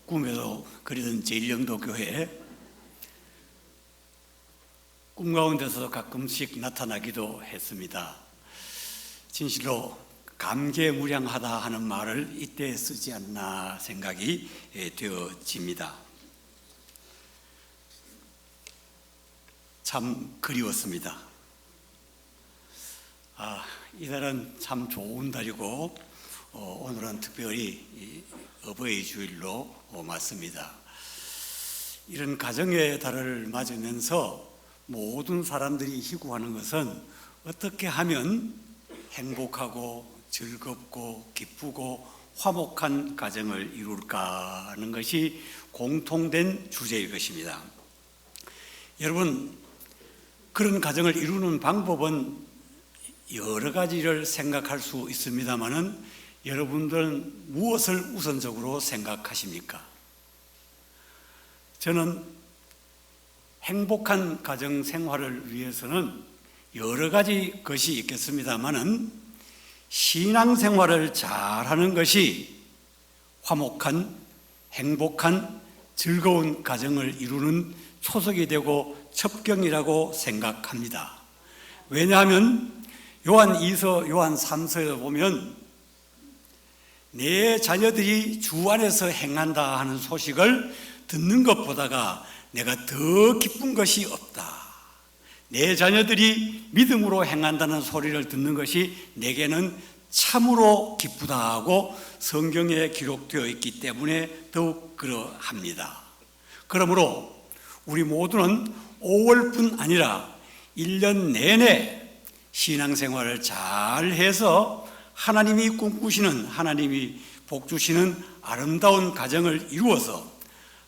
꿈에도 그리던 제일영도교회, 꿈 가운데서 가끔씩 나타나기도 했습니다. 진실로 감개무량하다 하는 말을 이때 쓰지 않나 생각이 되어집니다. 참 그리웠습니다. 이달은 참 좋은 달이고 오늘은 특별히 어버이 주일로 맞습니다. 이런 가정의 달을 맞으면서 모든 사람들이 희구하는 것은 어떻게 하면 행복하고 즐겁고 기쁘고 화목한 가정을 이룰까 하는 것이 공통된 주제일 것입니다. 여러분, 그런 가정을 이루는 방법은 여러 가지를 생각할 수 있습니다만은 여러분들은 무엇을 우선적으로 생각하십니까? 저는 행복한 가정 생활을 위해서는 여러 가지 것이 있겠습니다만은 신앙생활을 잘하는 것이 화목한, 행복한, 즐거운 가정을 이루는 초석이 되고 첩경이라고 생각합니다. 왜냐하면 요한 2서, 요한 3서에 보면 내 자녀들이 주 안에서 행한다 하는 소식을 듣는 것보다가 내가 더 기쁜 것이 없다. 내 자녀들이 믿음으로 행한다는 소리를 듣는 것이 내게는 참으로 기쁘다 하고 성경에 기록되어 있기 때문에 더욱 그러합니다. 그러므로 우리 모두는 5월뿐 아니라 1년 내내 신앙생활을 잘 해서 하나님이 꿈꾸시는, 하나님이 복주시는 아름다운 가정을 이루어서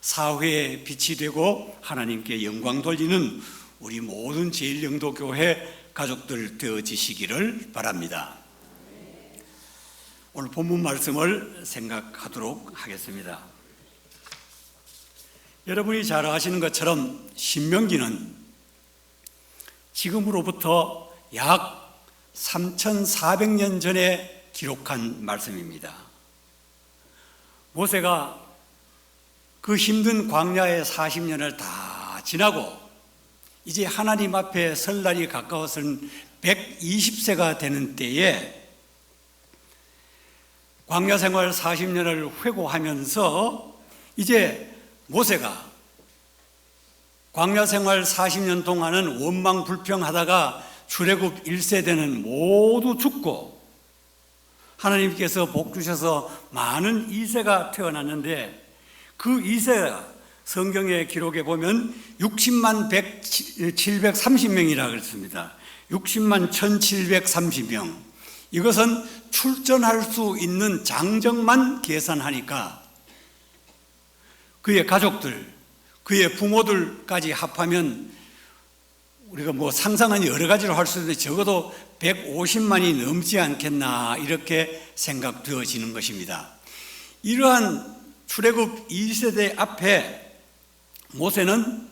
사회의 빛이 되고 하나님께 영광 돌리는 우리 모든 제일영도교회 가족들 되어지시기를 바랍니다. 오늘 본문 말씀을 생각하도록 하겠습니다. 여러분이 잘 아시는 것처럼 신명기는 지금으로부터 약 3,400년 전에 기록한 말씀입니다. 모세가 그 힘든 광야의 40년을 다 지나고 이제 하나님 앞에 설 날이 가까워서는 120세가 되는 때에 광야 생활 40년을 회고하면서 이제 모세가 광야 생활 40년 동안은 원망불평하다가 출애굽 1세대는 모두 죽고 하나님께서 복 주셔서 많은 2세가 태어났는데 그 2세가 성경의 기록에 보면 60만 730명이라 그랬습니다. 60만 1730명. 이것은 출전할 수 있는 장정만 계산하니까 그의 가족들, 그의 부모들까지 합하면 우리가 상상은 여러 가지로 할 수 있는데 적어도 150만이 넘지 않겠나 이렇게 생각되어지는 것입니다. 이러한 출애굽 2세대 앞에 모세는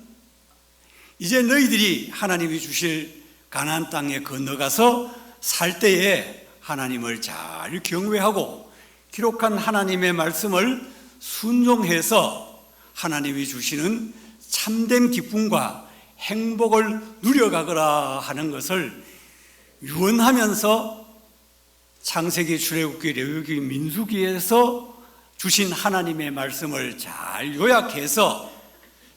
이제 너희들이 하나님이 주실 가나안 땅에 건너가서 살 때에 하나님을 잘 경외하고 기록한 하나님의 말씀을 순종해서 하나님이 주시는 참된 기쁨과 행복을 누려가거라 하는 것을 유언하면서 창세기, 출애굽기, 레위기, 민수기에서 주신 하나님의 말씀을 잘 요약해서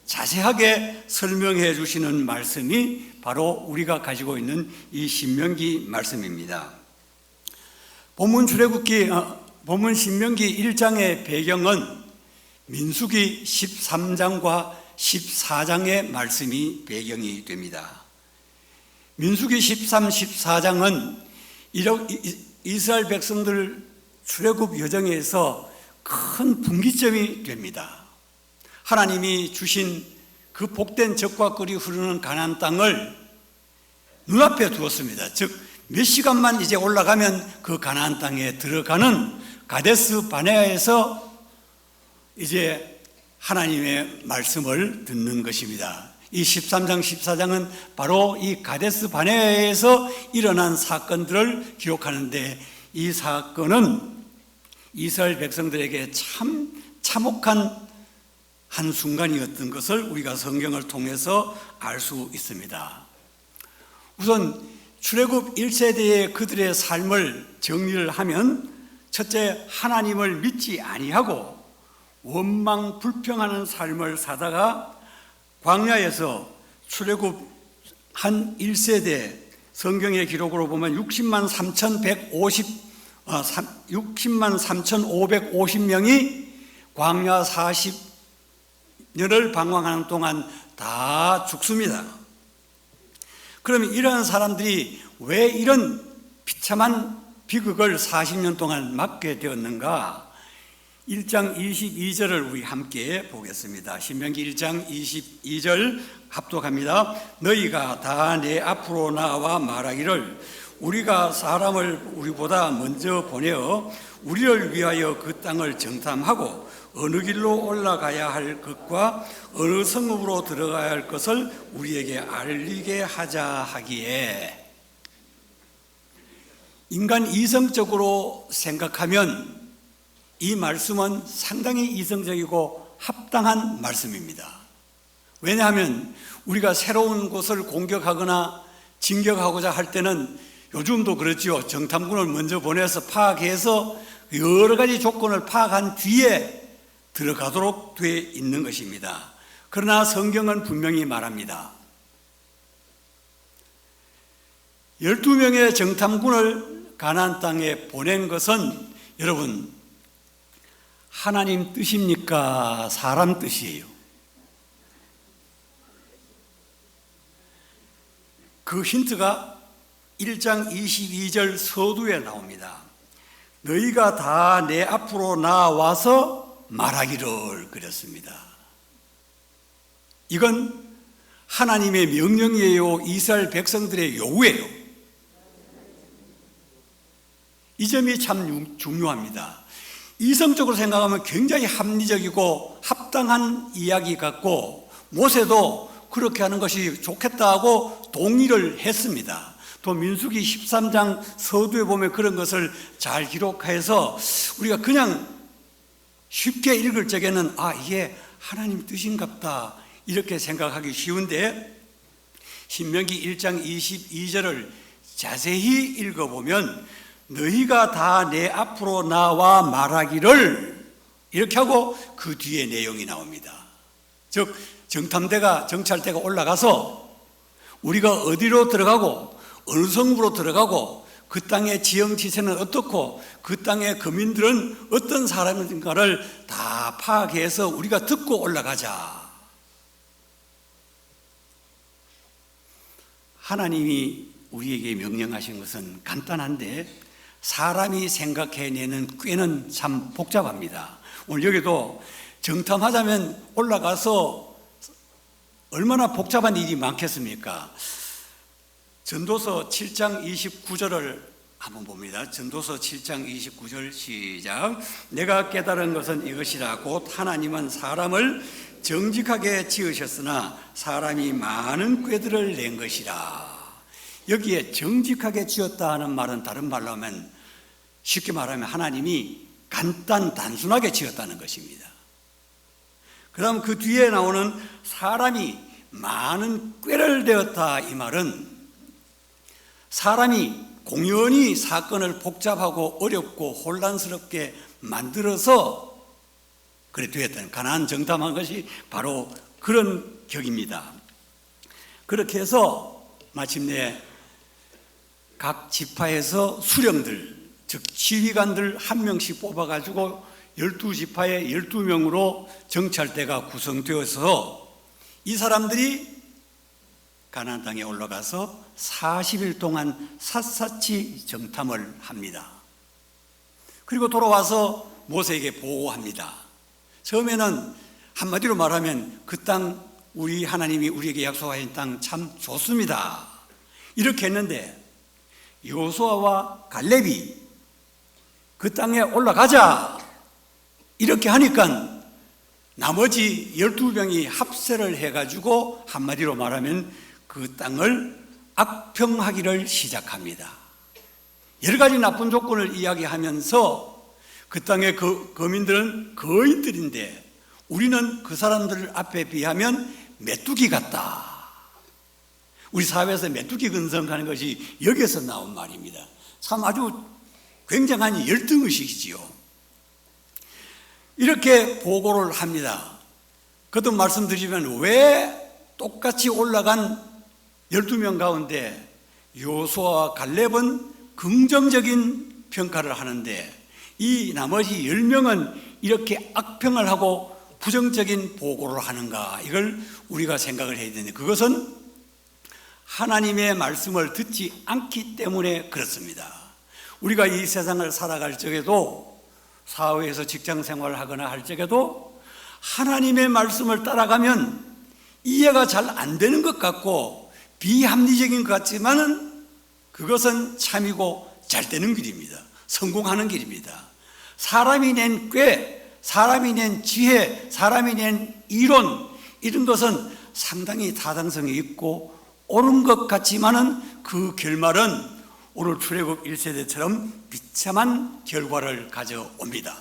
자세하게 설명해 주시는 말씀이 바로 우리가 가지고 있는 이 신명기 말씀입니다. 본문 신명기 1장의 배경은 민수기 13장과 14장의 말씀이 배경이 됩니다. 민수기 13, 14장은 이스라엘 백성들 출애굽 여정에서 큰 분기점이 됩니다. 하나님이 주신 그 복된 젖과 꿀이 흐르는 가나안 땅을 눈앞에 두었습니다. 즉 몇 시간만 이제 올라가면 그 가나안 땅에 들어가는 가데스 바네아에서 이제 하나님의 말씀을 듣는 것입니다. 이 13장, 14장은 바로 이 가데스 바네아에서 일어난 사건들을 기록하는데 이 사건은 이스라엘 백성들에게 참 참혹한 한 순간이었던 것을 우리가 성경을 통해서 알 수 있습니다. 우선 출애굽 1세대의 그들의 삶을 정리를 하면, 첫째, 하나님을 믿지 아니하고 원망 불평하는 삶을 사다가 광야에서 출애굽 한 1세대 성경의 기록으로 보면 60만 3,550명이 광야 40년을 방황하는 동안 다 죽습니다. 그러면 이러한 사람들이 왜 이런 비참한 비극을 40년 동안 맞게 되었는가? 1장 22절을 우리 함께 보겠습니다. 신명기 1장 22절 합독합니다. 너희가 다 내 앞으로 나와 말하기를 우리가 사람을 우리보다 먼저 보내어 우리를 위하여 그 땅을 정탐하고 어느 길로 올라가야 할 것과 어느 성읍으로 들어가야 할 것을 우리에게 알리게 하자 하기에, 인간 이성적으로 생각하면 이 말씀은 상당히 이성적이고 합당한 말씀입니다. 왜냐하면 우리가 새로운 곳을 공격하거나 진격하고자 할 때는, 요즘도 그렇죠, 정탐군을 먼저 보내서 파악해서 여러 가지 조건을 파악한 뒤에 들어가도록 되어 있는 것입니다. 그러나 성경은 분명히 말합니다. 12명의 정탐군을 가나안 땅에 보낸 것은, 여러분, 하나님 뜻입니까? 사람 뜻이에요? 그 힌트가 1장 22절 서두에 나옵니다. 너희가 다 내 앞으로 나와서 말하기를 그랬습니다. 이건 하나님의 명령이에요? 이스라엘 백성들의 요구예요? 이 점이 참 중요합니다. 이성적으로 생각하면 굉장히 합리적이고 합당한 이야기 같고, 모세도 그렇게 하는 것이 좋겠다고 동의를 했습니다. 또 민수기 13장 서두에 보면 그런 것을 잘 기록해서 우리가 그냥 쉽게 읽을 적에는 이게 하나님 뜻인갑다 이렇게 생각하기 쉬운데, 신명기 1장 22절을 자세히 읽어보면 너희가 다 내 앞으로 나와 말하기를 이렇게 하고 그 뒤에 내용이 나옵니다. 즉 정찰대가 올라가서 우리가 어디로 들어가고 어느 성읍으로 들어가고 그 땅의 지형지세는 어떻고 그 땅의 거민들은 어떤 사람인가를 다 파악해서 우리가 듣고 올라가자. 하나님이 우리에게 명령하신 것은 간단한데 사람이 생각해내는 꾀는 참 복잡합니다. 오늘 여기도 정탐하자면 올라가서 얼마나 복잡한 일이 많겠습니까? 전도서 7장 29절을 한번 봅니다. 전도서 7장 29절 시작. 내가 깨달은 것은 이것이라. 곧 하나님은 사람을 정직하게 지으셨으나 사람이 많은 꾀들을 낸 것이라. 여기에 정직하게 지었다 하는 말은 다른 말로 하면, 쉽게 말하면 하나님이 단순하게 지었다는 것입니다. 그 다음 그 뒤에 나오는 사람이 많은 꾀를 내었다, 이 말은 사람이 공연히 사건을 복잡하고 어렵고 혼란스럽게 만들어서 그래 되었다는, 가나안 정탐한 것이 바로 그런 격입니다. 그렇게 해서 마침내 각 지파에서 수령들, 즉 지휘관들 한 명씩 뽑아가지고 12지파에 12명으로 정찰대가 구성되어서 이 사람들이 가나안 땅에 올라가서 40일 동안 샅샅이 정탐을 합니다. 그리고 돌아와서 모세에게 보고합니다. 처음에는 한마디로 말하면 그 땅, 우리 하나님이 우리에게 약속하신 땅 참 좋습니다 이렇게 했는데, 여호수아와 갈렙이 그 땅에 올라가자 이렇게 하니까 나머지 12명이 합세를 해가지고 한마디로 말하면 그 땅을 악평하기를 시작합니다. 여러 가지 나쁜 조건을 이야기하면서 그 땅의 거민들은 거인들인데 우리는 그 사람들 앞에 비하면 메뚜기 같다. 우리 사회에서 메뚜기 근성하는 것이 여기에서 나온 말입니다. 참 아주 굉장한 열등의식이지요. 이렇게 보고를 합니다. 거듭 말씀드리면 왜 똑같이 올라간 12명 가운데 여호수아와 갈렙은 긍정적인 평가를 하는데 이 나머지 10명은 이렇게 악평을 하고 부정적인 보고를 하는가, 이걸 우리가 생각을 해야 되는데, 그것은 하나님의 말씀을 듣지 않기 때문에 그렇습니다. 우리가 이 세상을 살아갈 적에도, 사회에서 직장 생활을 하거나 할 적에도 하나님의 말씀을 따라가면 이해가 잘 안 되는 것 같고 비합리적인 것 같지만은 그것은 참이고 잘 되는 길입니다. 성공하는 길입니다. 사람이 낸 꾀, 사람이 낸 지혜, 사람이 낸 이론, 이런 것은 상당히 타당성이 있고 옳은 것 같지만은 그 결말은 오늘 출애굽 1세대처럼 비참한 결과를 가져옵니다.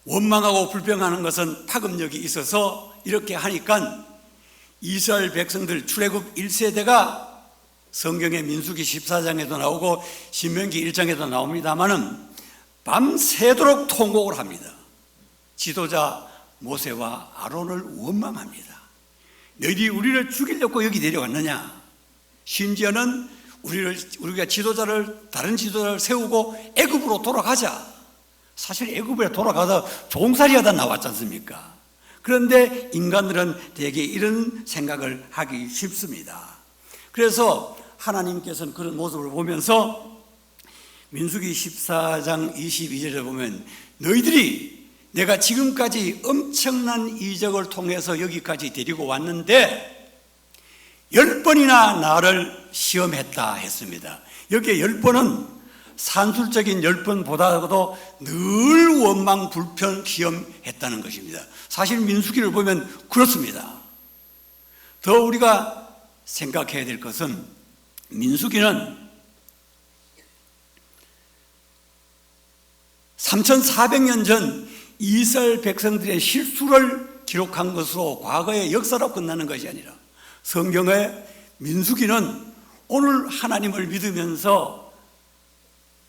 원망하고 불평하는 것은 파급력이 있어서 이렇게 하니까 이스라엘 백성들 출애굽 1세대가 성경의 민수기 14장에도 나오고 신명기 1장에도 나옵니다마는 밤새도록 통곡을 합니다. 지도자 모세와 아론을 원망합니다. 너희들이 우리를 죽이려고 여기 내려왔느냐? 심지어는 우리가 다른 지도자를 세우고 애굽으로 돌아가자. 사실 애굽에 돌아가서 종살이 하다 나왔지 않습니까? 그런데 인간들은 대개 이런 생각을 하기 쉽습니다. 그래서 하나님께서는 그런 모습을 보면서 민수기 14장 22절에 보면 너희들이 내가 지금까지 엄청난 이적을 통해서 여기까지 데리고 왔는데 10번이나 나를 시험했다 했습니다. 여기에 10번은 산술적인 10번보다도 늘 원망, 불평, 시험했다는 것입니다. 사실 민수기를 보면 그렇습니다. 더 우리가 생각해야 될 것은 민수기는 3400년 전 이스라엘 백성들의 실수를 기록한 것으로 과거의 역사로 끝나는 것이 아니라 성경의 민수기는 오늘 하나님을 믿으면서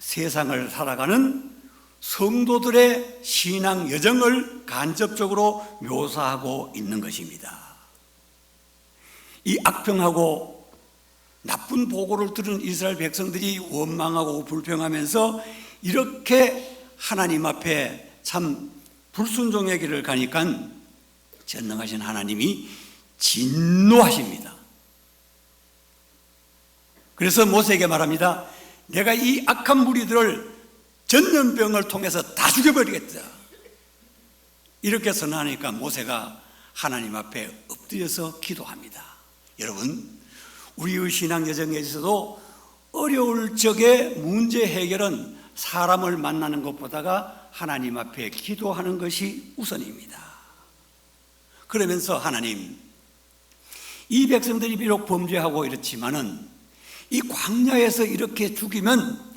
세상을 살아가는 성도들의 신앙 여정을 간접적으로 묘사하고 있는 것입니다. 이 악평하고 나쁜 보고를 들은 이스라엘 백성들이 원망하고 불평하면서 이렇게 하나님 앞에 참 불순종의 길을 가니까 전능하신 하나님이 진노하십니다. 그래서 모세에게 말합니다. 내가 이 악한 무리들을 전염병을 통해서 다 죽여버리겠다. 이렇게 선언하니까 모세가 하나님 앞에 엎드려서 기도합니다. 여러분, 우리의 신앙 여정에 있어도 어려울 적에 문제 해결은 사람을 만나는 것보다가 하나님 앞에 기도하는 것이 우선입니다. 그러면서 하나님, 이 백성들이 비록 범죄하고 이렇지만은 이 광야에서 이렇게 죽이면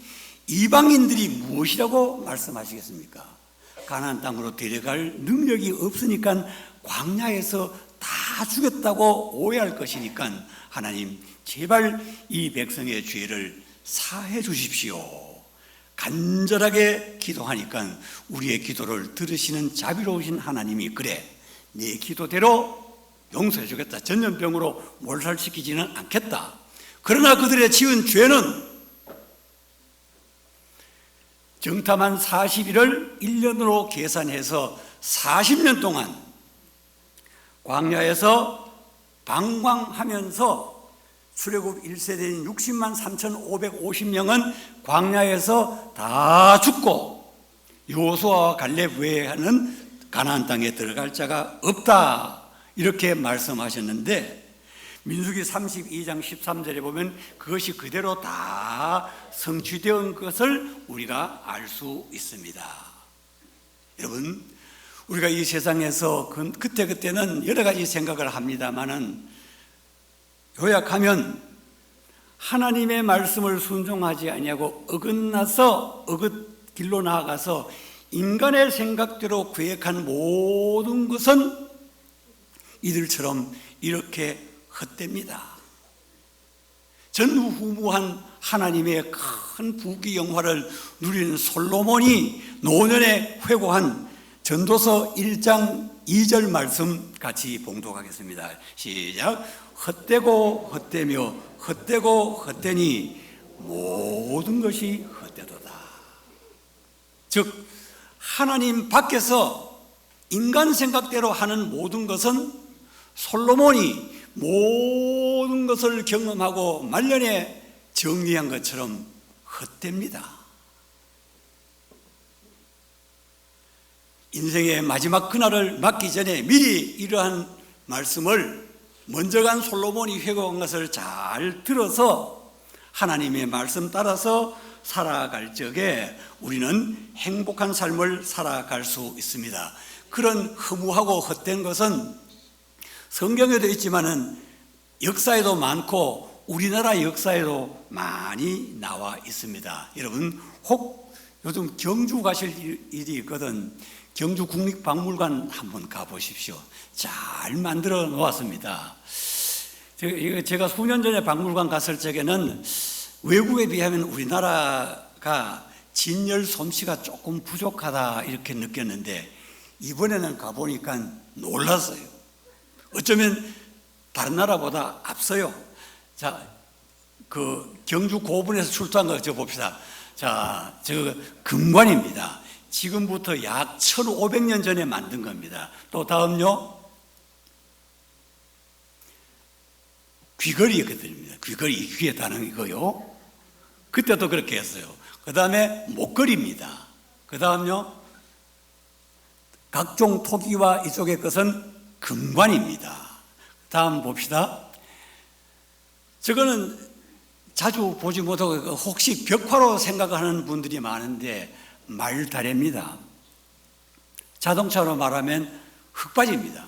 이방인들이 무엇이라고 말씀하시겠습니까? 가나안 땅으로 데려갈 능력이 없으니까 광야에서 다 죽였다고 오해할 것이니까 하나님, 제발 이 백성의 죄를 사해 주십시오. 간절하게 기도하니까 우리의 기도를 들으시는 자비로우신 하나님이 그래, 내 기도대로 용서해 주겠다. 전염병으로 몰살시키지는 않겠다. 그러나 그들의 지은 죄는 정탐한 40일을 1년으로 계산해서 40년 동안 광야에서 방황하면서 출애굽 1세대인 60만 3,550명은 광야에서 다 죽고 여호수아와 갈렙 외에는 가나안 땅에 들어갈 자가 없다, 이렇게 말씀하셨는데 민수기 32장 13절에 보면 그것이 그대로 다 성취된 것을 우리가 알 수 있습니다. 여러분, 우리가 이 세상에서 그때는 여러 가지 생각을 합니다마는 요약하면 하나님의 말씀을 순종하지 아니하고 어긋나서 길로 나아가서 인간의 생각대로 계획한 모든 것은 이들처럼 이렇게 헛됩니다. 전무후무한 하나님의 큰 부귀영화를 누리는 솔로몬이 노년에 회고한 전도서 1장 2절 말씀 같이 봉독하겠습니다. 시작. 헛되고 헛되며 헛되고 헛되니 모든 것이 헛되도다. 즉 하나님 밖에서 인간 생각대로 하는 모든 것은 솔로몬이 모든 것을 경험하고 말년에 정리한 것처럼 헛됩니다. 인생의 마지막 그날을 맞기 전에 미리 이러한 말씀을 먼저 간 솔로몬이 회고한 것을 잘 들어서 하나님의 말씀 따라서 살아갈 적에 우리는 행복한 삶을 살아갈 수 있습니다. 그런 허무하고 헛된 것은 성경에도 있지만은 역사에도 많고 우리나라 역사에도 많이 나와 있습니다. 여러분 혹 요즘 경주 가실 일이 있거든. 경주 국립박물관 한번 가보십시오. 잘 만들어 놓았습니다. 제가 수년 전에 박물관 갔을 적에는 외국에 비하면 우리나라가 진열 솜씨가 조금 부족하다 이렇게 느꼈는데 이번에는 가보니까 놀랐어요. 어쩌면 다른 나라보다 앞서요. 자, 그 경주 고분에서 출토한 거 저 봅시다. 자, 저 금관입니다. 지금부터 약 1500년 전에 만든 겁니다. 또 다음요. 귀걸이거든요. 귀걸이 귀에 다는 이거요. 그때도 그렇게 했어요. 그 다음에 목걸이입니다. 그 다음요. 각종 토기와 이쪽의 것은 금관입니다. 다음 봅시다. 저거는 자주 보지 못하고 혹시 벽화로 생각하는 분들이 많은데 말다래입니다. 자동차로 말하면 흙바지입니다.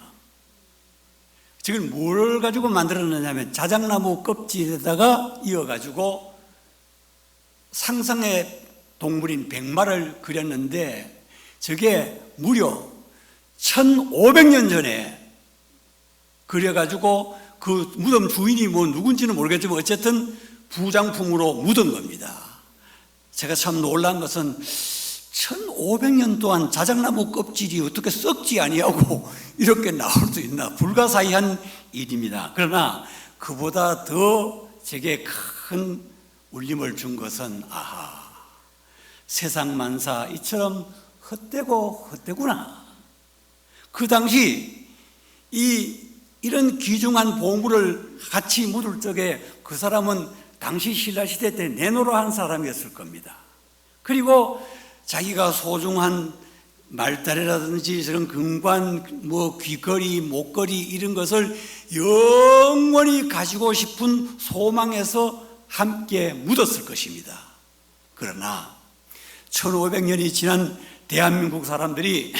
지금 뭘 가지고 만들었느냐면 자작나무 껍질에다가 이어가지고 상상의 동물인 백마를 그렸는데 저게 무려 1500년 전에 그려가지고 그 무덤 주인이 뭐 누군지는 모르겠지만 어쨌든 부장품으로 묻은 겁니다. 제가 참 놀란 것은 1500년 동안 자작나무 껍질이 어떻게 썩지 아니하고 이렇게 나올 수 있나, 불가사의한 일입니다. 그러나 그보다 더 제게 큰 울림을 준 것은 아하, 세상 만사 이처럼 헛되고 헛되구나. 그 당시 이런 귀중한 보물을 같이 묻을 적에 그 사람은 당시 신라시대 때 내노라 한 사람이었을 겁니다. 그리고 자기가 소중한 말다리라든지 저런 금관, 뭐 귀걸이, 목걸이 이런 것을 영원히 가지고 싶은 소망에서 함께 묻었을 것입니다. 그러나 1500년이 지난 대한민국 사람들이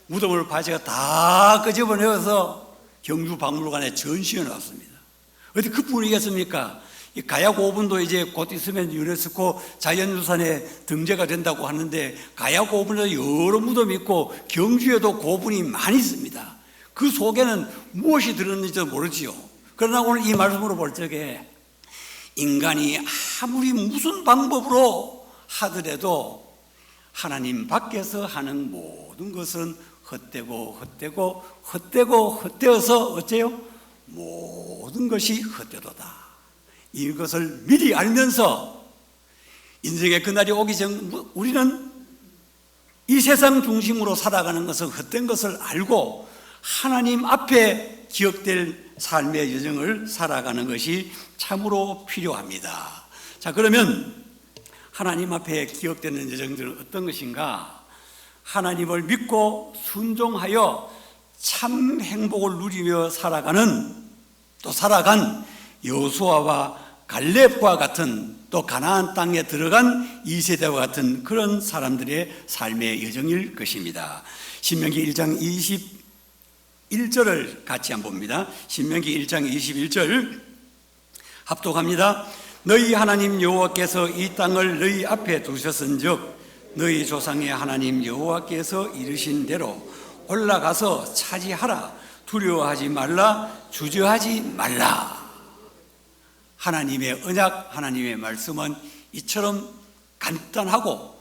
무덤을 바지가 다 끄집어내어서 경주박물관에 전시해 놨습니다. 어디 그뿐이겠습니까? 이 가야고분도 이제 곧 있으면 유네스코 자연유산에 등재가 된다고 하는데 가야고분에도 여러 무덤이 있고 경주에도 고분이 많이 있습니다. 그 속에는 무엇이 들었는지도 모르지요. 그러나 오늘 이 말씀으로 볼 적에 인간이 아무리 무슨 방법으로 하더라도 하나님 밖에서 하는 모든 것은 헛되고 헛되고 헛되고 헛되어서 어째요? 모든 것이 헛되도다. 이것을 미리 알면서 인생의 그날이 오기 전 우리는 이 세상 중심으로 살아가는 것은 헛된 것을 알고 하나님 앞에 기억될 삶의 여정을 살아가는 것이 참으로 필요합니다. 자, 그러면 하나님 앞에 기억되는 여정들은 어떤 것인가? 하나님을 믿고 순종하여 참 행복을 누리며 살아간 여호수아와 갈렙과 같은, 또 가나안 땅에 들어간 2세대와 같은 그런 사람들의 삶의 여정일 것입니다. 신명기 1장 21절을 같이 한번 봅니다. 신명기 1장 21절 합독합니다. 너희 하나님 여호와께서 이 땅을 너희 앞에 두셨은즉 너희 조상의 하나님 여호와께서 이르신 대로 올라가서 차지하라. 두려워하지 말라. 주저하지 말라. 하나님의 언약, 하나님의 말씀은 이처럼 간단하고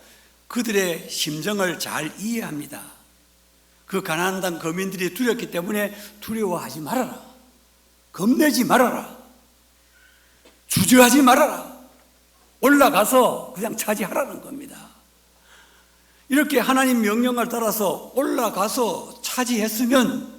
그들의 심정을 잘 이해합니다. 그 가나안 땅 거민들이 두렵기 때문에 두려워하지 말아라. 겁내지 말아라. 주저하지 말아라. 올라가서 그냥 차지하라는 겁니다. 이렇게 하나님 명령을 따라서 올라가서 차지했으면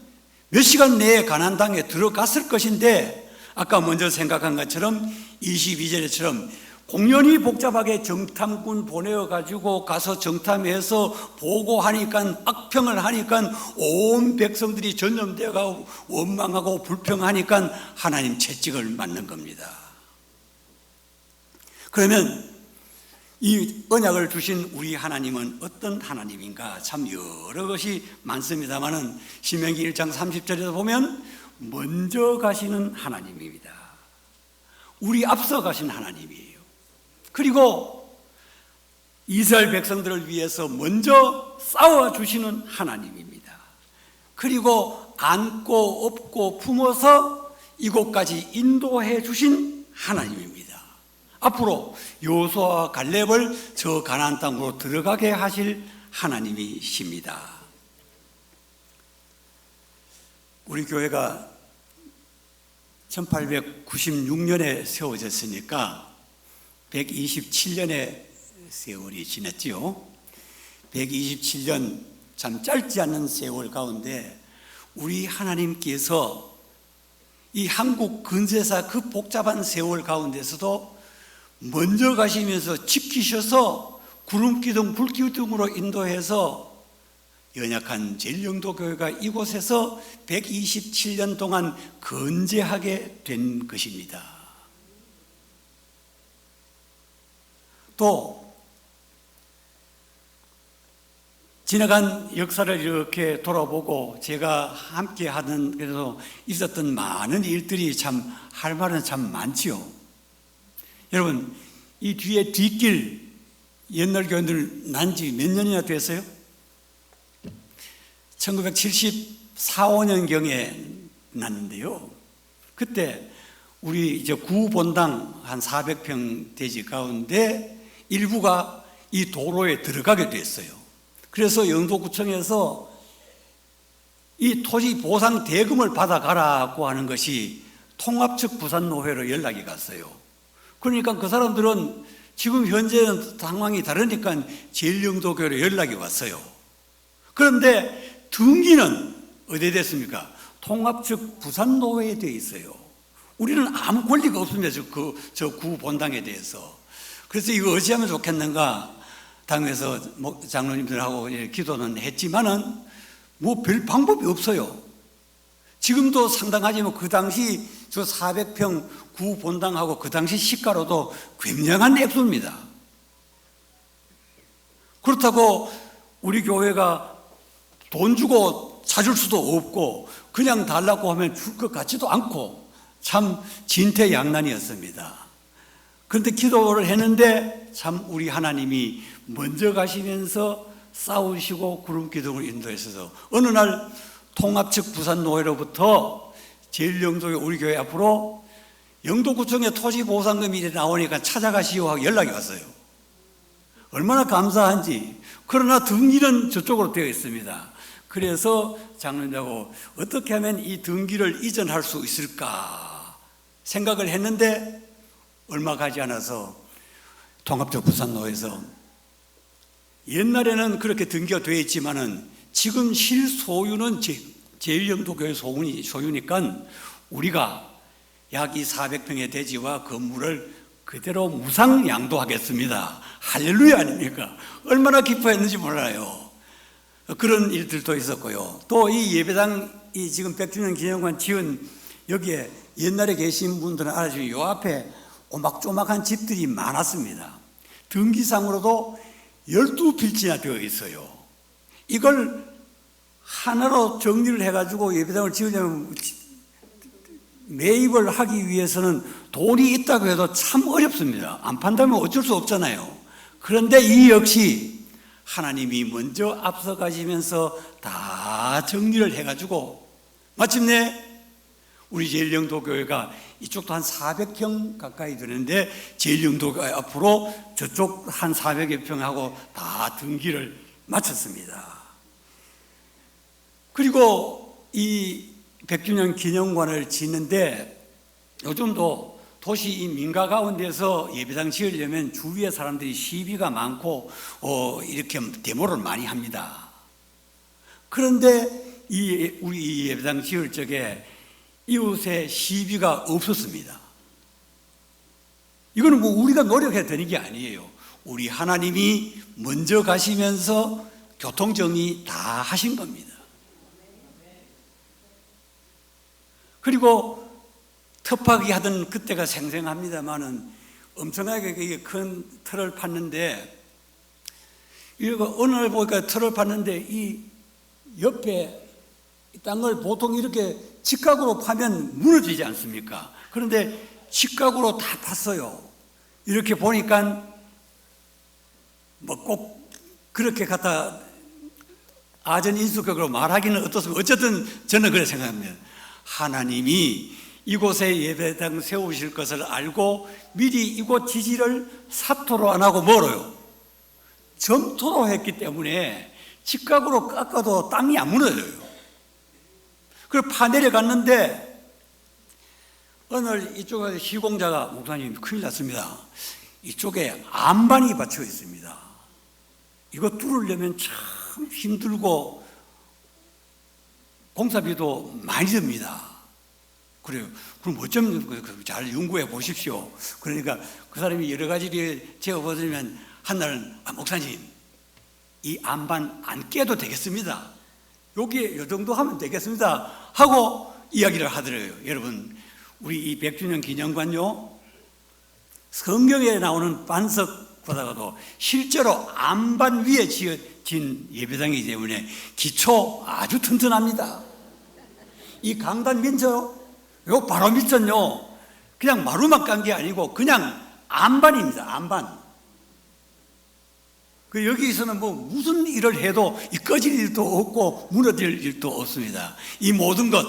몇 시간 내에 가나안 땅에 들어갔을 것인데, 아까 먼저 생각한 것처럼 22절에처럼 공연히 복잡하게 정탐꾼 보내어가지고 가서 정탐해서 보고하니까, 악평을 하니까 온 백성들이 전염되어가고 원망하고 불평하니까 하나님 채찍을 맞는 겁니다. 그러면 이 언약을 주신 우리 하나님은 어떤 하나님인가? 참 여러 것이 많습니다만은 신명기 1장 30절에서 보면 먼저 가시는 하나님입니다. 우리 앞서 가신 하나님이에요. 그리고 이스라엘 백성들을 위해서 먼저 싸워주시는 하나님입니다. 그리고 안고 업고 품어서 이곳까지 인도해 주신 하나님입니다. 앞으로 여호수아와 갈렙을 저 가나안 땅으로 들어가게 하실 하나님이십니다. 우리 교회가 1896년에 세워졌으니까 127년의 세월이 지났지요. 127년 참 짧지 않은 세월 가운데 우리 하나님께서 이 한국 근세사 그 복잡한 세월 가운데서도 먼저 가시면서 지키셔서 구름기둥 불기둥으로 인도해서 연약한 제일영도교회가 이곳에서 127년 동안 건재하게 된 것입니다. 또 지나간 역사를 이렇게 돌아보고 제가 함께 하는 그래서 있었던 많은 일들이 참 할 말은 참 많지요. 여러분, 이 뒤에 뒷길 옛날 교회들 난 지 몇 년이나 됐어요? 1974, 5년경에 났는데요. 그때 우리 이제 구본당 한 400평 대지 가운데 일부가 이 도로에 들어가게 됐어요. 그래서 영도구청에서 이 토지 보상 대금을 받아가라고 하는 것이 통합측 부산노회로 연락이 갔어요. 그러니까 그 사람들은 지금 현재는 상황이 다르니까 제일영도교회로 연락이 왔어요. 그런데 등기는 어디에 됐습니까? 통합측 부산노회에 되어 있어요. 우리는 아무 권리가 없습니다. 저 구본당에 대해서. 그래서 이거 어찌하면 좋겠는가? 당에서 장로님들하고 기도는 했지만은 뭐 별 방법이 없어요. 지금도 상당하지만 그 당시 저 400평 구본당하고 그 당시 시가로도 굉장한 액수입니다. 그렇다고 우리 교회가 돈 주고 사줄 수도 없고 그냥 달라고 하면 줄 것 같지도 않고 참 진퇴양난이었습니다. 그런데 기도를 했는데 참 우리 하나님이 먼저 가시면서 싸우시고 구름기둥을 인도했어서 어느 날 통합측 부산노회로부터 제일영도교 우리 교회 앞으로 영도구청에 토지보상금이 나오니까 찾아가시오 하고 연락이 왔어요. 얼마나 감사한지. 그러나 등기는 저쪽으로 되어 있습니다. 그래서 장로님하고 어떻게 하면 이 등기를 이전할 수 있을까 생각을 했는데 얼마 가지 않아서 통합적 부산노회에서 옛날에는 그렇게 등기가 되어 있지만은 지금 실소유는 제일영도교회 소유니까 우리가 약 이 400평의 대지와 건물을 그대로 무상 양도하겠습니다. 할렐루야 아닙니까? 얼마나 기뻐했는지 몰라요. 그런 일들도 있었고요. 또 이 예배당이 지금 100주년 기념관 지은 여기에 옛날에 계신 분들은 알아주시면 요 앞에 오막조막한 집들이 많았습니다. 등기상으로도 12필지나 되어 있어요. 이걸 하나로 정리를 해가지고 예배당을 지으려면 매입을 하기 위해서는 돈이 있다고 해도 참 어렵습니다. 안 판다면 어쩔 수 없잖아요. 그런데 이 역시 하나님이 먼저 앞서가시면서 다 정리를 해가지고 마침내 우리 제일영도교회가 이쪽도 한 400평 가까이 되는데 제일영도교회 앞으로 저쪽 한 400여 평하고 다 등기를 마쳤습니다. 그리고 이 100주년 기념관을 짓는데 요즘도 도시 이 민가 가운데서 예배당 지으려면 주위에 사람들이 시비가 많고 이렇게 데모를 많이 합니다. 그런데 우리 이 예배당 지을 적에 이웃의 시비가 없었습니다. 이거는 뭐 우리가 노력해야 되는 게 아니에요. 우리 하나님이 먼저 가시면서 교통정리 다 하신 겁니다. 그리고 터파기 하던 그때가 생생합니다만은 엄청나게 큰 틀을 팠는데, 이거 어느 날 보니까 틀을 팠는데 이 옆에 땅을 보통 이렇게 직각으로 파면 무너지지 않습니까? 그런데 직각으로 다 팠어요. 이렇게 보니까 뭐 꼭 그렇게 갖다 아전인수격으로 말하기는 어떻습니까? 어쨌든 저는 그렇게 생각합니다. 하나님이 이곳에 예배당 세우실 것을 알고 미리 이곳 지지를 사토로 안 하고 뭐로요? 점토로 했기 때문에 직각으로 깎아도 땅이 안 무너져요. 그걸 파내려갔는데 어느 날 이쪽에 시공자가 목사님 큰일 났습니다. 이쪽에 안반이 받쳐 있습니다. 이거 뚫으려면 참 힘들고 공사비도 많이 듭니다. 그래요. 그럼 어쩌면 잘 연구해 보십시오. 그러니까 그 사람이 여러 가지를 제어보시면 한날은 목사님 이 안반 안 깨도 되겠습니다. 여기에 이 정도 하면 되겠습니다 하고 이야기를 하더래요. 여러분 우리 이 100주년 기념관요 성경에 나오는 반석보다도 실제로 안반 위에 지어진 예배당이기 때문에 기초 아주 튼튼합니다. 이 강단 밑에요 요 바로 밑은요 그냥 마루만 깐 게 아니고 그냥 안반입니다. 안반. 그 여기서는 뭐 무슨 일을 해도 이 꺼질 일도 없고 무너질 일도 없습니다. 이 모든 것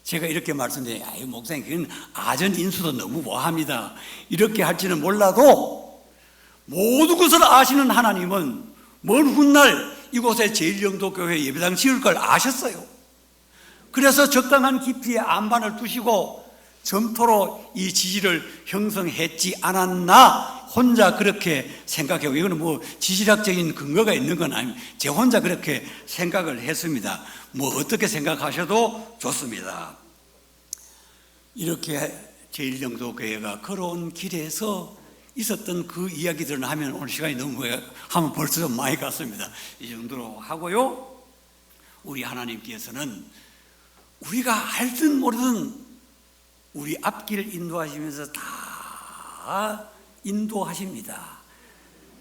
제가 이렇게 말씀드려요. 아유 목사님 그건 아전인수도 너무 뭐합니다. 이렇게 할지는 몰라도 모든 것을 아시는 하나님은 먼 훗날 이곳에 제일영도교회 예배당 지을 걸 아셨어요. 그래서 적당한 깊이의 안반을 두시고 점토로 이 지지를 형성했지 않았나 혼자 그렇게 생각해요. 이거는 뭐 지질학적인 근거가 있는 건 아닙니다. 제 혼자 그렇게 생각을 했습니다. 뭐 어떻게 생각하셔도 좋습니다. 이렇게 제일영도교회가 걸어온 길에서 있었던 그 이야기들을 하면 오늘 시간이 너무 하면 벌써 좀 많이 갔습니다. 이 정도로 하고요. 우리 하나님께서는 우리가 알든 모르든 우리 앞길을 인도하시면서 다 인도하십니다.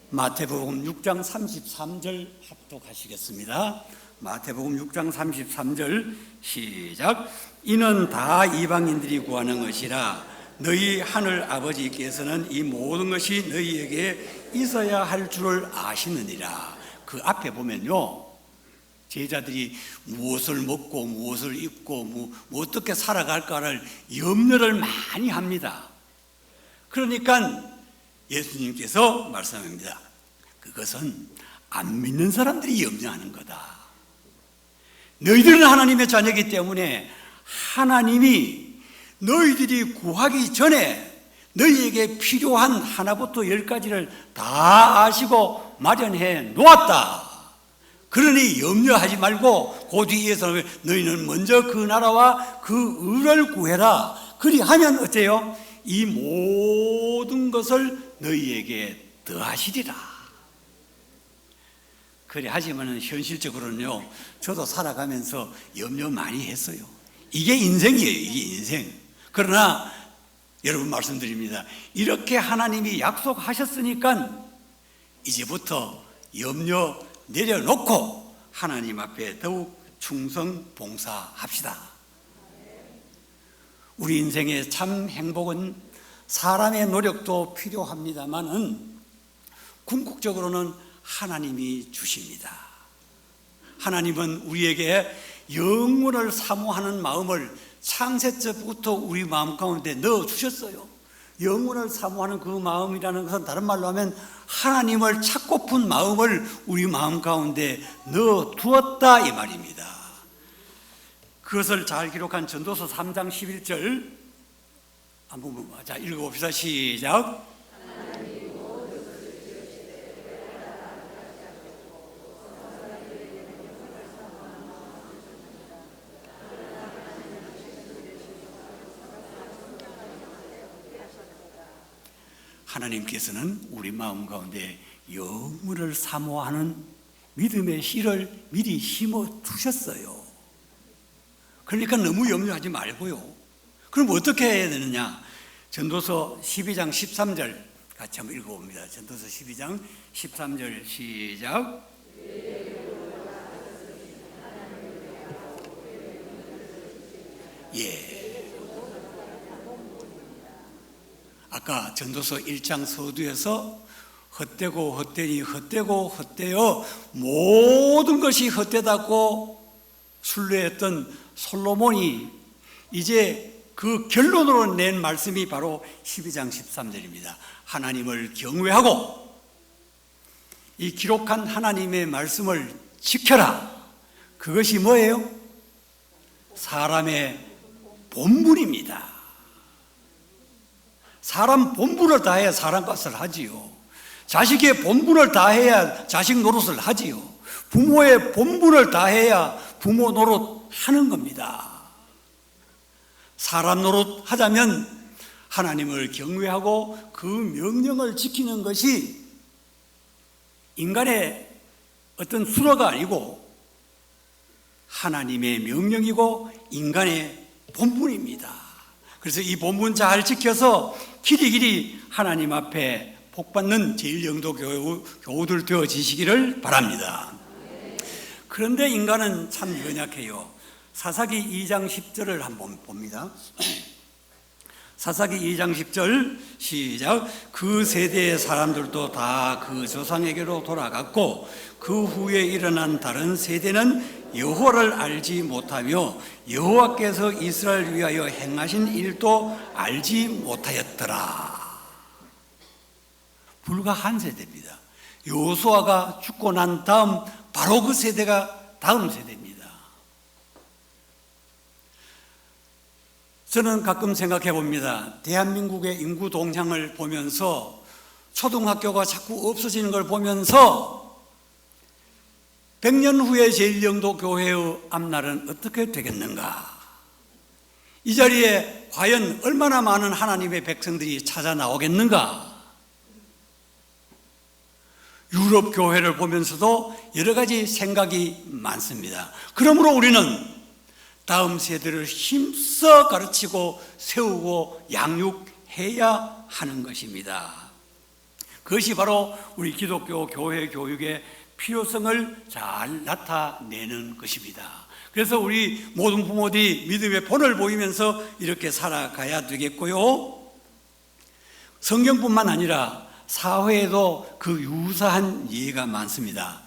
마태복음 6장 33절 합독하시겠습니다. 마태복음 6장 33절 시작. 이는 다 이방인들이 구하는 것이라 너희 하늘 아버지께서는 이 모든 것이 너희에게 있어야 할 줄을 아시느니라. 그 앞에 보면요 제자들이 무엇을 먹고 무엇을 입고 뭐 어떻게 살아갈까를 염려를 많이 합니다. 그러니까 예수님께서 말씀합니다. 그것은 안 믿는 사람들이 염려하는 거다. 너희들은 하나님의 자녀이기 때문에 하나님이 너희들이 구하기 전에 너희에게 필요한 하나부터 10가지를 다 아시고 마련해 놓았다. 그러니 염려하지 말고 그 뒤에서 너희는 먼저 그 나라와 그 의를 구해라. 그리하면 어때요? 이 모든 것을 너희에게 더하시리라. 그래 하지만 현실적으로는요 저도 살아가면서 염려 많이 했어요. 이게 인생이에요. 이게 인생. 그러나 여러분 말씀드립니다. 이렇게 하나님이 약속하셨으니까 이제부터 염려 내려놓고 하나님 앞에 더욱 충성 봉사합시다. 우리 인생의 참 행복은 사람의 노력도 필요합니다만은 궁극적으로는 하나님이 주십니다. 하나님은 우리에게 영원을 사모하는 마음을 창세 때부터 우리 마음 가운데 넣어주셨어요. 영원을 사모하는 그 마음이라는 것은 다른 말로 하면 하나님을 찾고픈 마음을 우리 마음 가운데 넣어두었다 이 말입니다. 그것을 잘 기록한 전도서 3장 11절 한번 읽어봅시다. 시작. 하나님께서는 우리 마음 가운데 영원을 사모하는 믿음의 씨를 미리 심어 두셨어요. 그러니까 너무 염려하지 말고요. 그럼 어떻게 해야 되느냐? 전도서 12장 13절 같이 한번 읽어봅니다. 전도서 12장 13절 시작. 아까 전도서 1장 서두에서 헛되고 헛되니 헛되고 헛되어 모든 것이 헛되다고 순례했던 솔로몬이 이제 그 결론으로 낸 말씀이 바로 12장 13절입니다. 하나님을 경외하고 이 기록한 하나님의 말씀을 지켜라. 그것이 뭐예요? 사람의 본분입니다. 사람 본분을 다해야 사람 것을 하지요. 자식의 본분을 다해야 자식 노릇을 하지요. 부모의 본분을 다해야 부모 노릇 하는 겁니다. 사람 노릇 하자면 하나님을 경외하고 그 명령을 지키는 것이 인간의 어떤 수로가 아니고 하나님의 명령이고 인간의 본분입니다. 그래서 이 본분 잘 지켜서 길이길이 하나님 앞에 복받는 제1영도 교우들 되어지시기를 바랍니다. 그런데 인간은 참 연약해요. 사사기 2장 10절을 한번 봅니다. 사사기 2장 10절 시작. 그 세대의 사람들도 다 그 조상에게로 돌아갔고 그 후에 일어난 다른 세대는 여호와를 알지 못하며 여호와께서 이스라엘을 위하여 행하신 일도 알지 못하였더라. 불과 한 세대입니다. 여호수아가 죽고 난 다음 바로 그 세대가 다음 세대입니다. 저는 가끔 생각해 봅니다. 대한민국의 인구 동향을 보면서 초등학교가 자꾸 없어지는 걸 보면서 100년 후에 제1영도 교회의 앞날은 어떻게 되겠는가? 이 자리에 과연 얼마나 많은 하나님의 백성들이 찾아 나오겠는가? 유럽 교회를 보면서도 여러 가지 생각이 많습니다. 그러므로 우리는 다음 세대를 힘써 가르치고 세우고 양육해야 하는 것입니다. 그것이 바로 우리 기독교 교회 교육의 필요성을 잘 나타내는 것입니다. 그래서 우리 모든 부모들이 믿음의 본을 보이면서 이렇게 살아가야 되겠고요. 성경뿐만 아니라 사회에도 그 유사한 예가 많습니다.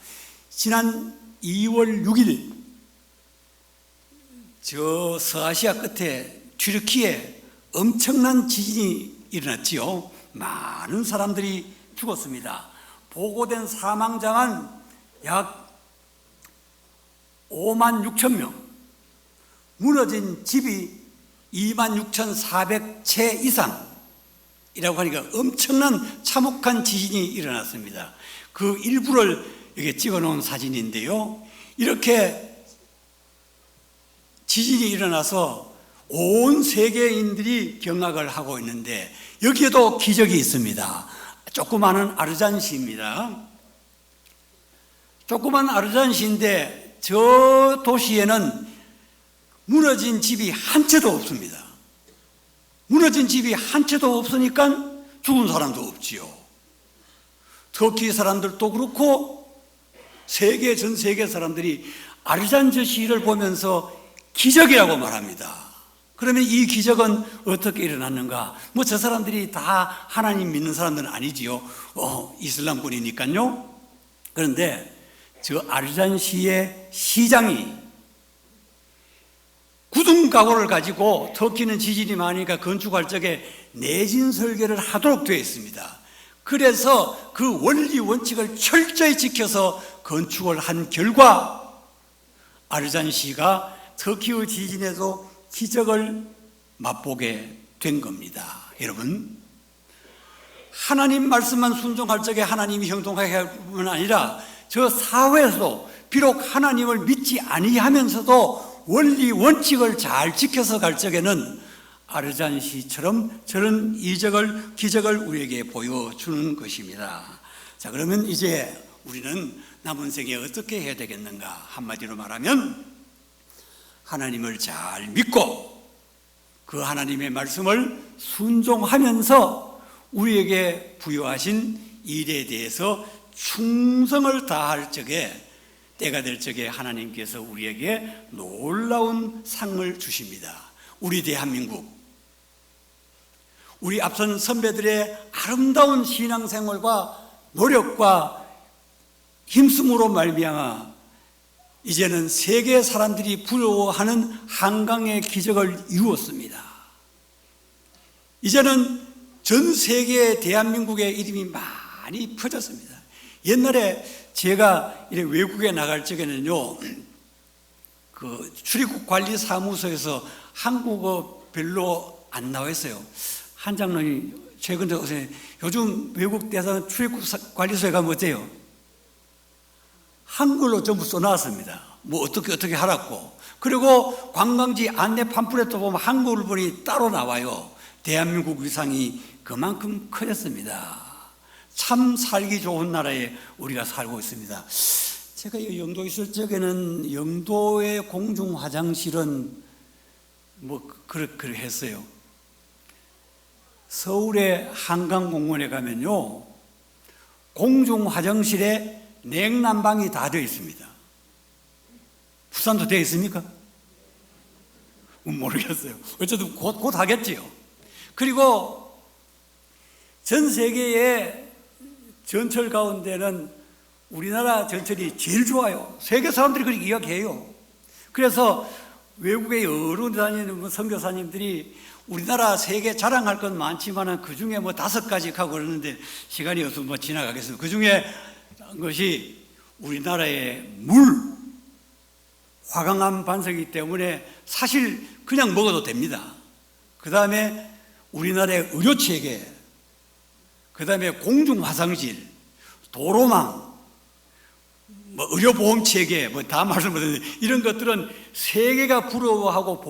지난 2월 6일 저 서아시아 끝에 튀르키에 엄청난 지진이 일어났지요. 많은 사람들이 죽었습니다. 보고된 사망자는 약 5만 6천 명, 무너진 집이 2만 6,400채 이상이라고 하니까 엄청난 참혹한 지진이 일어났습니다. 그 일부를 여기 찍어 놓은 사진인데요. 이렇게 지진이 일어나서 온 세계인들이 경악을 하고 있는데 여기에도 기적이 있습니다. 조그마한 아르잔시입니다. 조그만 아르잔시인데 저 도시에는 무너진 집이 한 채도 없습니다. 무너진 집이 한 채도 없으니까 죽은 사람도 없지요. 터키 사람들도 그렇고 전 세계 사람들이 아르잔시를 보면서 기적이라고 말합니다. 그러면 이 기적은 어떻게 일어났는가? 뭐 저 사람들이 다 하나님 믿는 사람들은 아니지요. 이슬람권이니까요. 그런데 저 아르잔시의 시장이 굳은 각오를 가지고 터키는 지진이 많으니까 건축할 적에 내진 설계를 하도록 되어 있습니다. 그래서 그 원리 원칙을 철저히 지켜서 건축을 한 결과 아르잔시가 터키의 지진에도 기적을 맛보게 된 겁니다. 여러분, 하나님 말씀만 순종할 적에 하나님이 형통하게 할 뿐만 아니라 저 사회에서도 비록 하나님을 믿지 아니하면서도 원리 원칙을 잘 지켜서 갈 적에는 아르잔시처럼 저런 기적을 우리에게 보여주는 것입니다. 자, 그러면 이제 우리는 남은 생에 어떻게 해야 되겠는가? 한마디로 말하면 하나님을 잘 믿고 그 하나님의 말씀을 순종하면서 우리에게 부여하신 일에 대해서 충성을 다할 적에, 때가 될 적에 하나님께서 우리에게 놀라운 상을 주십니다. 우리 대한민국, 우리 앞선 선배들의 아름다운 신앙생활과 노력과 힘쓰므로 말미암아 이제는 세계 사람들이 부러워하는 한강의 기적을 이루었습니다. 이제는 전 세계 대한민국의 이름이 많이 퍼졌습니다. 옛날에 제가 외국에 나갈 적에는요, 그 출입국 관리 사무소에서 한국어 별로 안 나와 있어요. 한 장로님 최근에 오세요. 요즘 외국 대사관 출입국 관리소에 가면 어때요? 한글로 전부 써놨습니다. 뭐 어떻게 하라고. 그리고 관광지 안내 팜플렛도 보면 한국을 보니 따로 나와요. 대한민국 위상이 그만큼 커졌습니다. 참 살기 좋은 나라에 우리가 살고 있습니다. 제가 영도에 있을 적에는 영도의 공중 화장실은 뭐 그렇게 했어요. 서울의 한강공원에 가면요, 공중 화장실에 냉난방이 다 되어 있습니다. 부산도 되어 있습니까? 모르겠어요. 어쨌든 곧 하겠지요. 그리고 전 세계의 전철 가운데는 우리나라 전철이 제일 좋아요. 세계 사람들이 그렇게 이야기해요. 그래서 외국에 여러 데 다니는 선교사님들이 우리나라 세계 자랑할 건 많지만 그 중에 뭐 5가지 하고 그러는데 시간이 없어서 뭐 지나가겠습니다. 그 중에 것이 우리나라의 물, 화강암 반석이기 때문에 사실 그냥 먹어도 됩니다. 그 다음에 우리나라의 의료체계, 그 다음에 공중화장실, 도로망, 뭐 의료보험체계, 뭐 다 말씀드렸는데 이런 것들은 세계가 부러워하고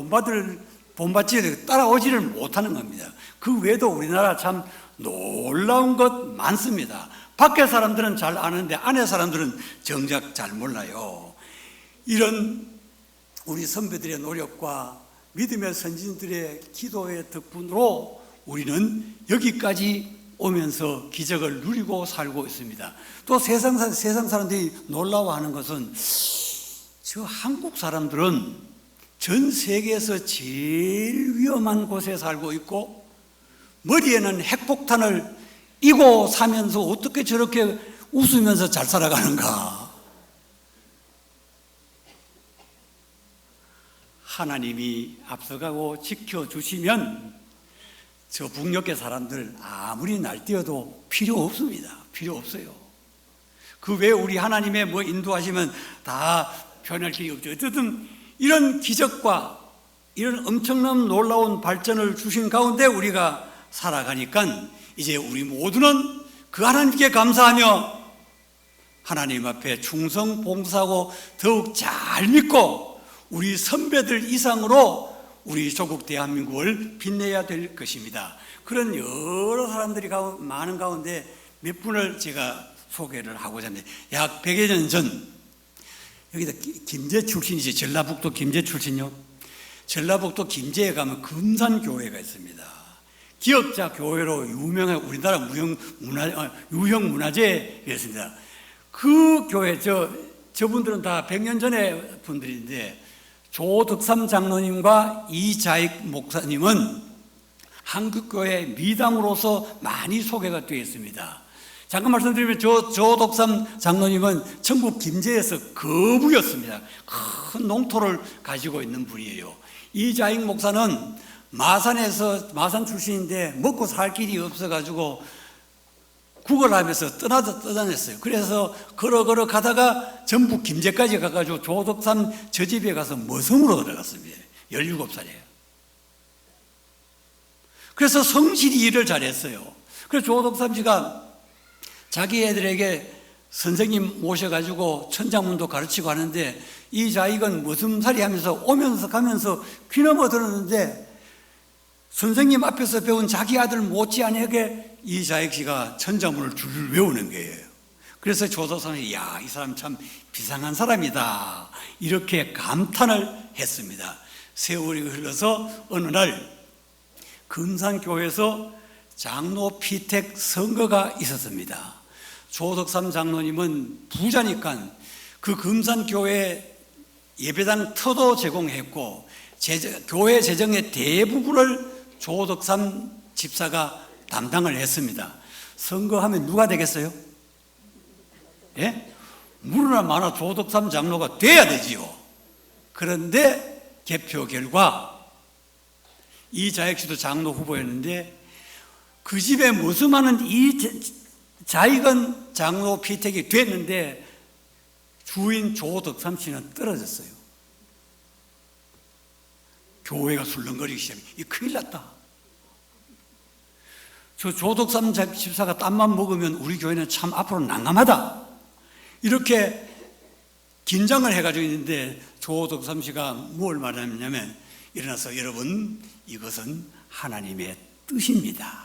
본받지 따라오지를 못하는 겁니다. 그 외에도 우리나라 참 놀라운 것 많습니다. 밖에 사람들은 잘 아는데 안에 사람들은 정작 잘 몰라요. 이런 우리 선배들의 노력과 믿음의 선진들의 기도의 덕분으로 우리는 여기까지 오면서 기적을 누리고 살고 있습니다. 또 세상 사람들이 놀라워하는 것은 저 한국 사람들은 전 세계에서 제일 위험한 곳에 살고 있고 머리에는 핵폭탄을 이고 사면서 어떻게 저렇게 웃으면서 잘 살아가는가? 하나님이 앞서가고 지켜주시면 저 북녘의 사람들 아무리 날뛰어도 필요 없습니다. 필요 없어요. 그 외에 우리 하나님의 뭐 인도하시면 다 변할 길이 없죠. 어쨌든 이런 기적과 이런 엄청난 놀라운 발전을 주신 가운데 우리가 살아가니까 이제 우리 모두는 그 하나님께 감사하며 하나님 앞에 충성 봉사하고 더욱 잘 믿고 우리 선배들 이상으로 우리 조국 대한민국을 빛내야 될 것입니다. 그런 여러 사람들이 많은 가운데 몇 분을 제가 소개를 하고자 합니다. 약 100여 년 전 여기다 김제 출신이지, 전라북도 김제 출신요. 전라북도 김제에 가면 금산교회가 있습니다. 기억자 교회로 유명한 우리나라 유형 문화재였습니다. 그 교회 저분들은 다 100년 전의 분들인데 조덕삼 장로님과 이자익 목사님은 한국교회 미담으로서 많이 소개가 되어 있습니다. 잠깐 말씀드리면 조덕삼 장로님은 전북 김제에서 거부였습니다. 큰 농토를 가지고 있는 분이에요. 이자익 목사는 마산 출신인데 먹고 살 길이 없어가지고 구걸하면서 떠다녔어요. 그래서 걸어 가다가 전북 김제까지 가가지고 조덕삼 저 집에 가서 머슴으로 들어갔습니다. 17살이에요. 그래서 성실히 일을 잘했어요. 그래서 조덕삼 씨가 자기 애들에게 선생님 모셔가지고 천장문도 가르치고 하는데 이 자익은 머슴살이 하면서 오면서 가면서 귀넘어 들었는데 선생님 앞에서 배운 자기 아들 못지않게 이 자익 씨가 천장문을 줄줄 외우는 거예요. 그래서 조덕삼이 이 사람 참 비상한 사람이다 이렇게 감탄을 했습니다. 세월이 흘러서 어느 날 금산교회에서 장로 피택 선거가 있었습니다. 조덕삼 장로님은 부자니까 그 금산교회 예배당 터도 제공했고 교회 재정의 대부분을 조덕삼 집사가 담당을 했습니다. 선거하면 누가 되겠어요? 예? 무르나 마나 조덕삼 장로가 돼야 되지요. 그런데 개표 결과 이자익 씨도 장로 후보였는데 그 집에 머슴하는 이 자익은 장로 피택이 됐는데 주인 조덕삼 씨는 떨어졌어요. 교회가 술렁거리기 시작해. 이 큰일 났다. 저 조덕삼 집사가 땀만 먹으면 우리 교회는 참 앞으로 난감하다. 이렇게 긴장을 해가지고 있는데 조덕삼 씨가 뭘 말하냐면 일어나서 여러분 이것은 하나님의 뜻입니다.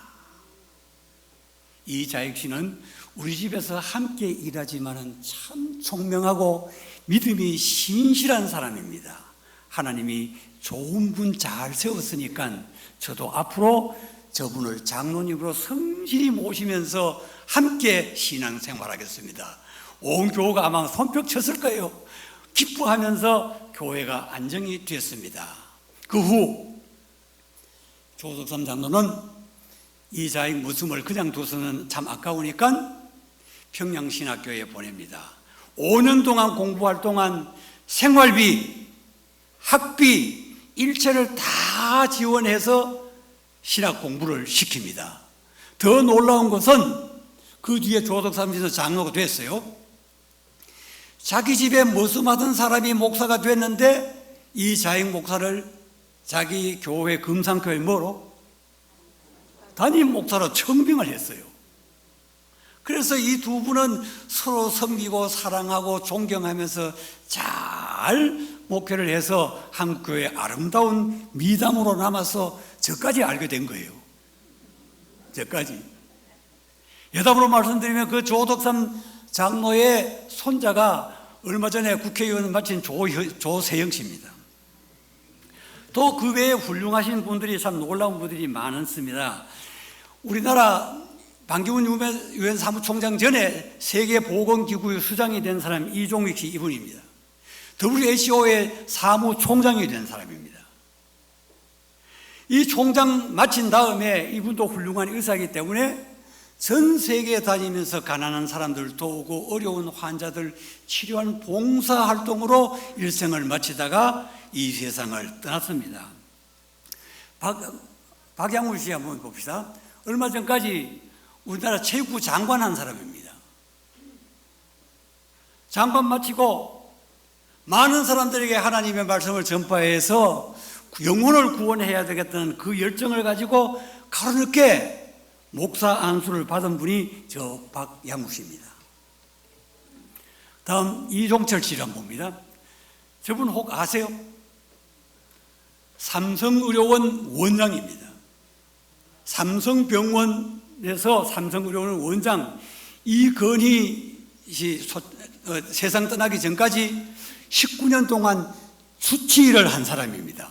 이자익 씨는 우리 집에서 함께 일하지만은 참 총명하고 믿음이 신실한 사람입니다. 하나님이 좋은 분 잘 세웠으니까 저도 앞으로 저분을 장로님으로 성실히 모시면서 함께 신앙생활하겠습니다. 온 교회가 아마 손뼉 쳤을 거예요. 기뻐하면서 교회가 안정이 됐습니다. 그 후 조덕삼 장로는 이자익 머슴을 그냥 둬서는 참 아까우니까 평양신학교에 보냅니다. 5년 동안 공부할 동안 생활비, 학비, 일체를 다 지원해서 신학 공부를 시킵니다. 더 놀라운 것은 그 뒤에 조덕삼 씨는 장로가 됐어요. 자기 집에 머슴하던 사람이 목사가 됐는데 이자익 목사를 자기 교회 금산교회 뭐로? 담임 목사로 청빙을 했어요. 그래서 이 두 분은 서로 섬기고 사랑하고 존경하면서 잘 목회를 해서 한국교회의 아름다운 미담으로 남아서 저까지 알게 된 거예요. 저까지. 여담으로 말씀드리면 그 조덕삼 장로의 손자가 얼마 전에 국회의원 마친 조세영 씨입니다. 또 그 외에 훌륭하신 분들이 참 놀라운 분들이 많습니다. 우리나라 반기문 유엔 사무총장 전에 세계보건기구 수장이 된 사람 이종익 씨 이분입니다. WHO의 사무총장이 된 사람입니다. 이 총장 마친 다음에 이분도 훌륭한 의사이기 때문에 전 세계에 다니면서 가난한 사람들 도우고 어려운 환자들 치료하는 봉사활동으로 일생을 마치다가 이 세상을 떠났습니다. 박양훈 씨 한번 봅시다. 얼마 전까지 우리나라 체육부 장관 한 사람입니다. 장관 마치고 많은 사람들에게 하나님의 말씀을 전파해서 영혼을 구원해야 되겠다는 그 열정을 가지고 가로늦게 목사 안수를 받은 분이 저 박양우 씨입니다. 다음 이종철 씨를 한번 봅니다. 저분 혹 아세요? 삼성의료원 원장입니다. 삼성병원에서 삼성의료원 원장 이건희 씨 세상 떠나기 전까지 19년 동안 수치일을 한 사람입니다.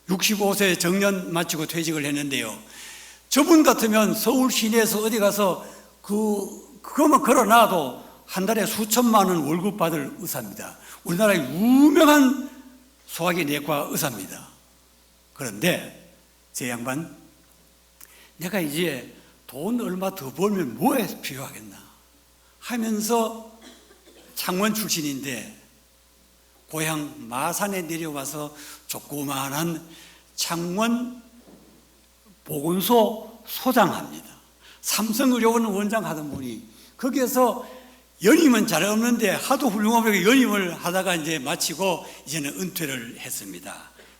65세 정년 마치고 퇴직을 했는데요. 저분 같으면 서울 시내에서 어디 가서 그거만 걸어놔도 한 달에 수천만 원 월급 받을 의사입니다. 우리나라의 유명한 소화기 내과 의사입니다. 그런데 제 양반, 내가 이제 돈 얼마 더 벌면 뭐에 필요하겠나 하면서 창원 출신인데 고향 마산에 내려와서 조그마한 창원 보건소 소장합니다. 삼성의료원 원장 하던 분이 거기에서 연임은 잘 없는데 하도 훌륭하게 연임을 하다가 이제 마치고 이제는 은퇴를 했습니다.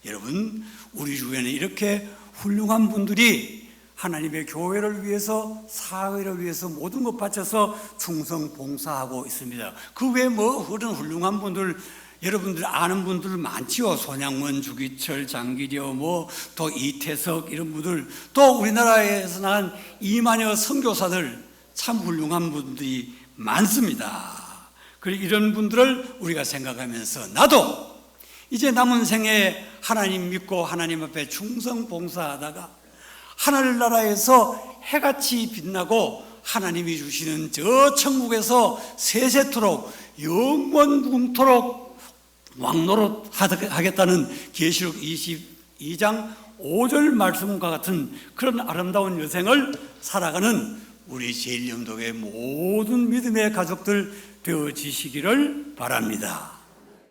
여러분, 우리 주변에 이렇게 훌륭한 분들이 하나님의 교회를 위해서, 사회를 위해서 모든 것 바쳐서 충성 봉사하고 있습니다. 그 외에 뭐 그런 훌륭한 분들, 여러분들 아는 분들 많지요. 손양원, 주기철, 장기려, 또 이태석 이런 분들, 또 우리나라에서 난 이만여 선교사들 참 훌륭한 분들이 많습니다. 그리고 이런 분들을 우리가 생각하면서 나도 이제 남은 생에 하나님 믿고 하나님 앞에 충성 봉사하다가 하늘나라에서 해같이 빛나고 하나님이 주시는 저 천국에서 세세토록 영원무궁토록 왕노릇 하겠다는 계시록 22장 5절 말씀과 같은 그런 아름다운 여생을 살아가는 우리 제일영덕의 모든 믿음의 가족들 되어지시기를 바랍니다.